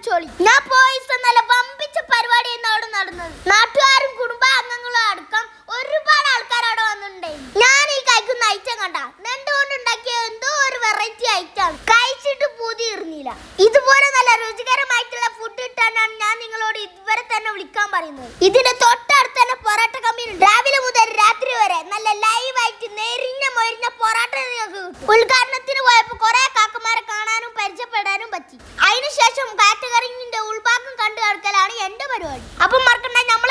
കഴിച്ചോളി. ഞാൻ പോയിസ് നല്ല പമ്പിച്ച പരിപാടി അവിടെ നടന്നത്. നാട്ടുകാരും കുടുംബാംഗങ്ങളും അടക്കം ഒരുപാട് ആൾക്കാർ അവിടെ വന്നിട്ടുണ്ടായി. ഞാൻ ഈ കഴിക്കുന്ന ഐറ്റം കണ്ട നെണ്ടുകൊണ്ട് ഉണ്ടാക്കിയ എന്തോ ഒരു വെറൈറ്റി ഐറ്റം കഴിച്ചിട്ട് പൂതി ഇറുന്നില്ല. ഇതുപോലെ നല്ല രുചികരമായിട്ടുള്ള ഫുഡ് കിട്ടാനാണ് ഞാൻ നിങ്ങളോട് ഇതുവരെ തന്നെ വിളിക്കാൻ പറയുന്നത്. ഇതിന്റെ തൊട്ടടുത്ത് തന്നെ പൊറാട്ട കമ്പനി രാവിലെ മുതൽ രാത്രി വരെ നല്ല ലൈവായിട്ട് നെരിഞ്ഞ മൊരിഞ്ഞ പൊറാട്ട നിങ്ങൾക്ക് കിട്ടും. ഉദ്ഘാടനത്തിന് പോയപ്പോൾ കുറെ കാക്കമാരെ കാണാനും പരിചയപ്പെടാനും പറ്റി. അതിനുശേഷം കാറ്റഗറിങ്ങിന്റെ ഉൾഭാഗം കണ്ടു കിടക്കലാണ് എന്റെ പരിപാടി. അപ്പം മറക്കണ്ട, നമ്മൾ